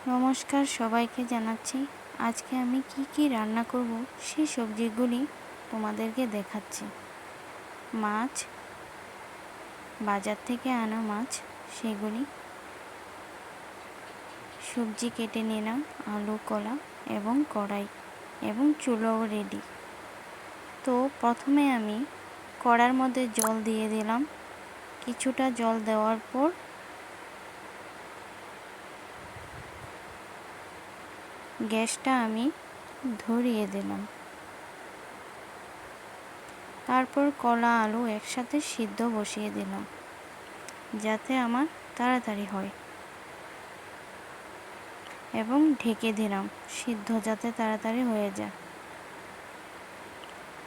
নমস্কার সবাইকে জানাচ্ছি। আজকে আমি কি রান্না করব সেই সবজিগুলি তোমাদেরকে দেখাচ্ছি। মাছ, বাজার থেকে আনা মাছ, সেগুলি সবজি কেটে নিলাম, আলু, কলা এবং কড়াই এবং চুলোও রেডি। তো প্রথমে আমি কড়ার মধ্যে জল দিয়ে দিলাম। কিছুটা জল দেওয়ার পর গ্যাসটা আমি ধরিয়ে দিলাম। তারপর কলা আলু একসাথে সিদ্ধ বসিয়ে দিলাম, যাতে আমার তাড়াতাড়ি হয়, এবং ঢেকে দিলাম সিদ্ধ যাতে তাড়াতাড়ি হয়ে যায়।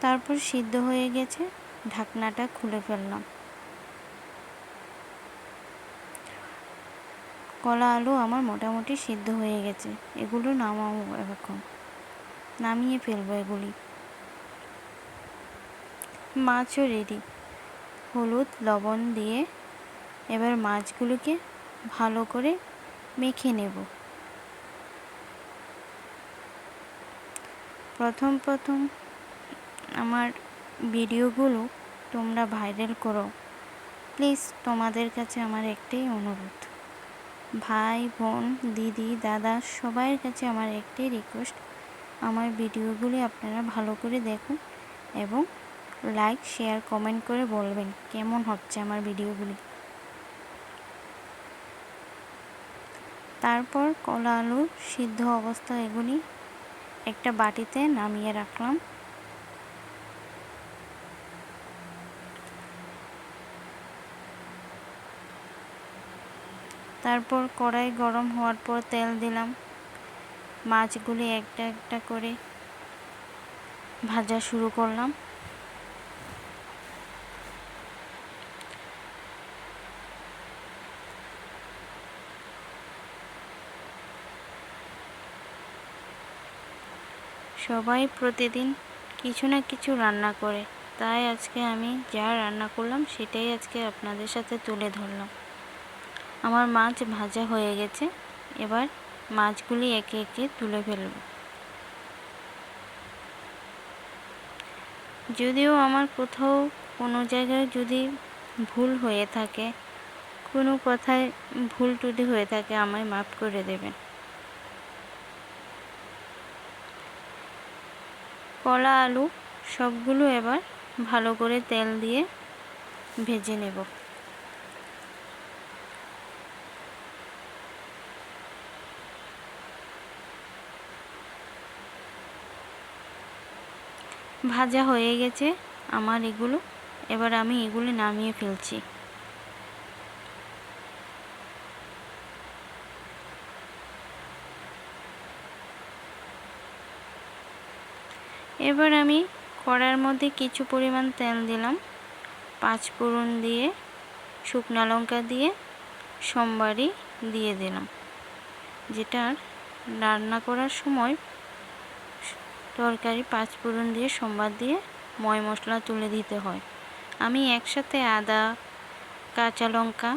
তারপর সিদ্ধ হয়ে গেছে, ঢাকনাটা খুলে ফেললাম। কলা আলু আমার মোটামুটি সিদ্ধ হয়ে গেছে। এগুলো নামাবো, এখন নামিয়ে ফেলবো এগুলি। মাছও রেডি। হলুদ লবণ দিয়ে এবার মাছগুলোকে ভালো করে মেখে নেব। প্রথম আমার ভিডিওগুলো তোমরা ভাইরাল করো প্লিজ। তোমাদের কাছে আমার একটাই অনুরোধ, ভাই বোন দিদি দাদা সবার কাছে আমার একটাই রিকোয়েস্ট, আমার ভিডিওগুলি আপনারা ভালো করে দেখুন এবং লাইক শেয়ার কমেন্ট করে বলবেন কেমন হচ্ছে আমার ভিডিওগুলি। তারপর কলা আলু সিদ্ধ অবস্থা এগুলি একটা বাটিতে নামিয়ে রাখলাম। তারপর কড়াই গরম হওয়ার পর তেল দিলাম। মাছগুলি একটা একটা করে ভাজা শুরু করলাম। সবাই প্রতিদিন কিছু না কিছু রান্না করে, তাই আজকে আমি যা রান্না করলাম সেটাই আজকে আপনাদের সাথে তুলে ধরলাম। আমার মাছ ভাজা হয়ে গেছে, এবার মাছগুলি একে একে তুলে ফেলব। যদিও আমার কোথাও কোনো জায়গায় যদি ভুল হয়ে থাকে, কোনো কথায় ভুল ত্রুটি হয়ে থাকে, আমায় মাফ করে দেবেন। কলা আলু সবগুলো এবার ভালো করে তেল দিয়ে ভেজে নেব। ভাজা হয়ে গেছে আমার এগুলো, এবার আমি এগুলো নামিয়ে ফেলছি। এবার আমি কড়ার মধ্যে কিছু পরিমাণ তেল দিলাম, 5 ফোড়ন দিয়ে, শুকনো লঙ্কা দিয়ে, সোমবারি দিয়ে দিলাম। যেটা রান্না করার সময় তরকারি 5 ফোড়ন দিয়ে সোমবার দিয়ে ময় মশলা তুলে দিতে হয়। আমি একসাথে আদা, কাঁচা লঙ্কা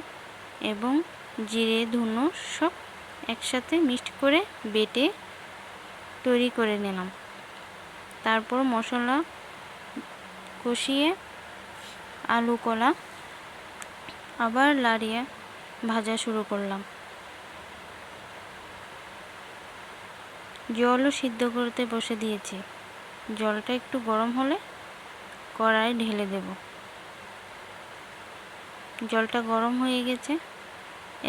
এবং জিরে ধুনো সব একসাথে মিক্সড করে বেটে তৈরি করে নিলাম। তারপর মশলা কষিয়ে আলু কলা আবার লাড়িয়ে ভাজা শুরু করলাম। জলও সিদ্ধ করতে বসে দিয়েছি। জলটা একটু গরম হলে কড়াই ঢেলে দেব। জলটা গরম হয়ে গেছে,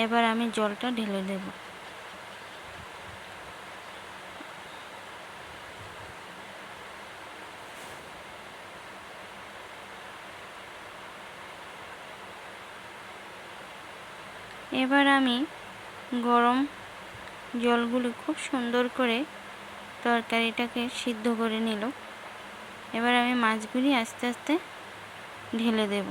এবার আমি জলটা ঢেলে দেব। এবার আমি গরম জলগুলো খুব সুন্দর করে তরকারিটাকে সিদ্ধ করে নিল। এবার আমি মাছগুলি আস্তে আস্তে ঢেলে দেব।